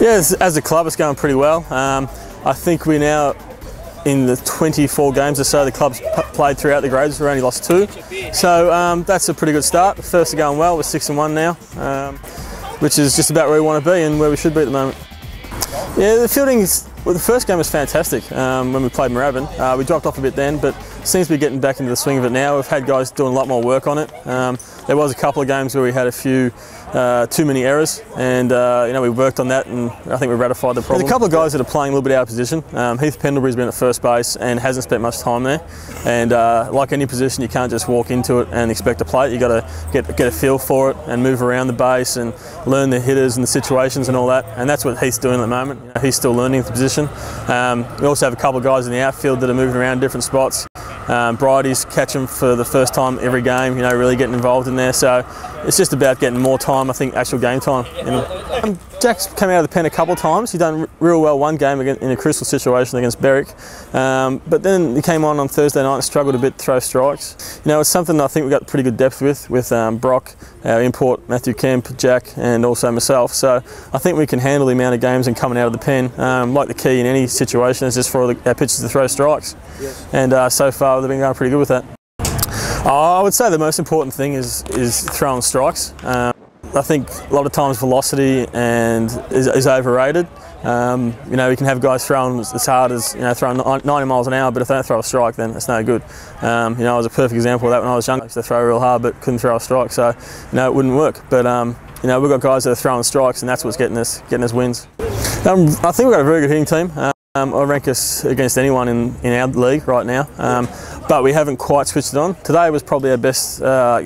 Yeah, as a club, it's going pretty well. I think we're now in the 24 games or so the club's played throughout the grades. We've only lost 2, so that's a pretty good start. The first are going well. We're 6-1 now, which is just about where we want to be and where we should be at the moment. Yeah, the fielding is. Well, the first game was fantastic when we played Werribee. We dropped off a bit then, but seems to be getting back into the swing of it now. We've had guys doing a lot more work on it. There was a couple of games where we had a few too many errors, and we worked on that, and I think we ratified the problem. There's a couple of guys that are playing a little bit out of position. Heath Pendelbury's been at first base and hasn't spent much time there. And like any position, you can't just walk into it and expect to play it. You got to get a feel for it and move around the base and learn the hitters and the situations and all that. And that's what Heath's doing at the moment. He's still learning the position. We also have a couple of guys in the outfield that are moving around different spots. Bridie's catch them for the first time every game, really getting involved in there. So it's just about getting more time, I think, actual game time. Jack's come out of the pen a couple of times. He done real well one game in a crucial situation against Berwick, but then he came on Thursday night and struggled a bit to throw strikes. It's something I think we've got pretty good depth with Brock, our import, Matthew Kemp, Jack, and also myself. So I think we can handle the amount of games and coming out of the pen. Like the key in any situation is just for our pitchers to throw strikes. Yes. And so far they've been going pretty good with that. I would say the most important thing is throwing strikes. I think a lot of times velocity is overrated. We can have guys throwing as hard as throwing 90 miles an hour, but if they don't throw a strike, then it's no good. I was a perfect example of that when I was younger. I used to throw real hard, but couldn't throw a strike, so it wouldn't work. But we've got guys that are throwing strikes, and that's what's getting us wins. I think we've got a very good hitting team. I rank us against anyone in our league right now, but we haven't quite switched it on. Today was probably our best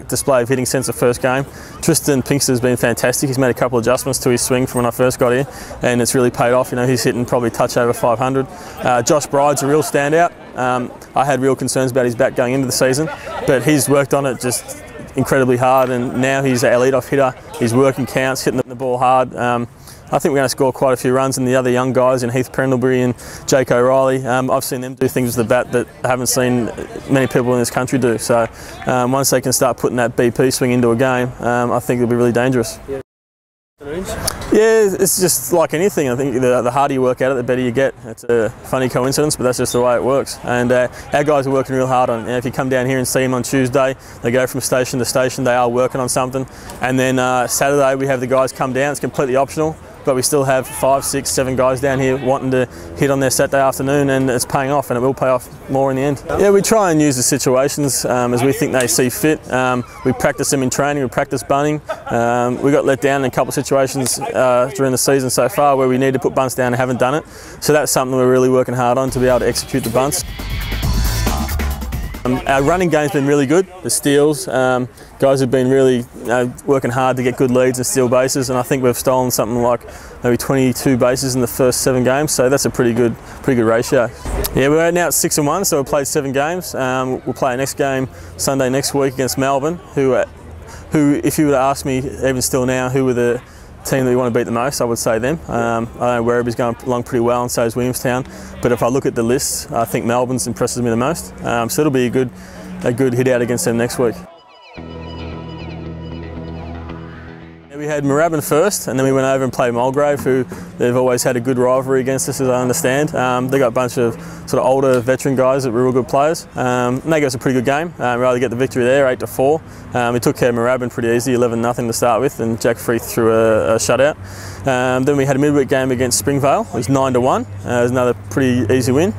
display of hitting since the first game. Tristan Pinkster's been fantastic. He's made a couple of adjustments to his swing from when I first got here, and it's really paid off. He's hitting probably touch over 500. Josh Bride's a real standout. I had real concerns about his bat going into the season, but he's worked on it just incredibly hard, and now he's our lead-off hitter. He's working counts, hitting the ball hard. I think we're going to score quite a few runs, and the other young guys in Heath Pendelbury and Jake O'Reilly, I've seen them do things with the bat that I haven't seen many people in this country do. So once they can start putting that BP swing into a game, I think it'll be really dangerous. Yeah, it's just like anything. I think the harder you work at it, the better you get. It's a funny coincidence, but that's just the way it works. And our guys are working real hard on it. If you come down here and see them on Tuesday, they go from station to station, they are working on something. And then Saturday we have the guys come down, it's completely optional, but we still have 5, 6, 7 guys down here wanting to hit on their Saturday afternoon, and it's paying off, and it will pay off more in the end. Yeah, we try and use the situations as we think they see fit. We practice them in training, we practice bunting. We got let down in a couple of situations during the season so far where we need to put bunts down and haven't done it. So that's something we're really working hard on, to be able to execute the bunts. Our running game's been really good. The steals, guys have been really working hard to get good leads and steal bases, and I think we've stolen something like maybe 22 bases in the first 7 games, so that's a pretty good ratio. Yeah, we're now at 6-1, so we've played 7 games. We'll play our next game Sunday next week against Melbourne, who if you were to ask me even still now who were the team that we want to beat the most, I would say them. I know Werribee's going along pretty well, and so is Williamstown. But if I look at the list, I think Melbourne's impresses me the most. So it'll be a good hit out against them next week. We had Werribee first, and then we went over and played Mulgrave, who they've always had a good rivalry against us, as I understand. They got a bunch of sort of older veteran guys that were real good players. And they gave us a pretty good game. We were able to get the victory there, 8-4. We took care of Werribee pretty easy, 11-0 to start with, and Jack Freeth threw a shutout. Then we had a midweek game against Springvale. It was 9-1. It was another pretty easy win.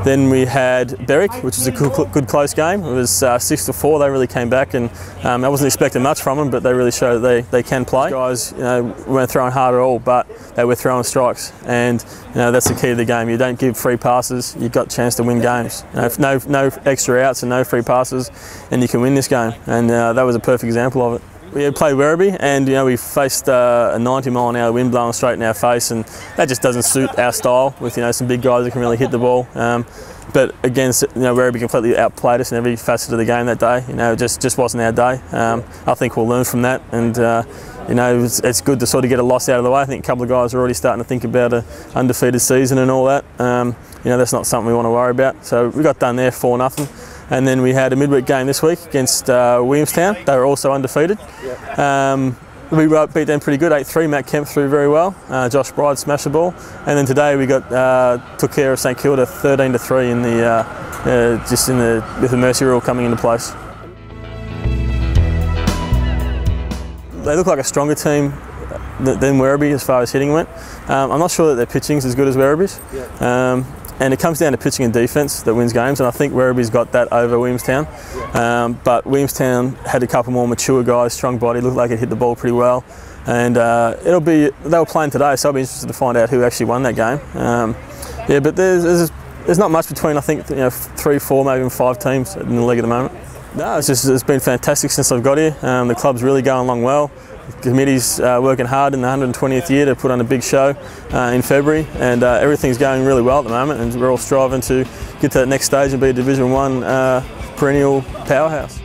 Then we had Berwick, which was a good close game. It was 6-4. They really came back, and I wasn't expecting much from them, but they really showed that they can play. Guys, weren't throwing hard at all, but they were throwing strikes, and that's the key to the game. You don't give free passes. You've got a chance to win games. No extra outs and no free passes, and you can win this game. And that was a perfect example of it. We played Werribee, and we faced a 90-mile-an-hour wind blowing straight in our face, and that just doesn't suit our style with some big guys that can really hit the ball. But against Werribee completely outplayed us in every facet of the game that day. It just wasn't our day. I think we'll learn from that, and it's good to sort of get a loss out of the way. I think a couple of guys are already starting to think about an undefeated season and all that. That's not something we want to worry about. So we got done there 4-0. And then we had a midweek game this week against Williamstown. They were also undefeated. we beat them pretty good, 8-3. Matt Kemp threw very well. Josh Bride smashed the ball, and then today we took care of St Kilda 13-3 in with the mercy rule coming into place. They look like a stronger team than Werribee as far as hitting went. I'm not sure that their pitching's as good as Werribee's. Yeah. And it comes down to pitching and defence that wins games, and I think Werribee's got that over Williamstown. But Williamstown had a couple more mature guys, strong body, looked like it hit the ball pretty well. And they were playing today, so I'll be interested to find out who actually won that game. Yeah, but there's not much between, I think, 3, 4, maybe even 5 teams in the league at the moment. No, it's been fantastic since I've got here. The club's really going along well. The committee's working hard in the 120th year to put on a big show in February, and everything's going really well at the moment, and we're all striving to get to that next stage and be a Division 1 perennial powerhouse.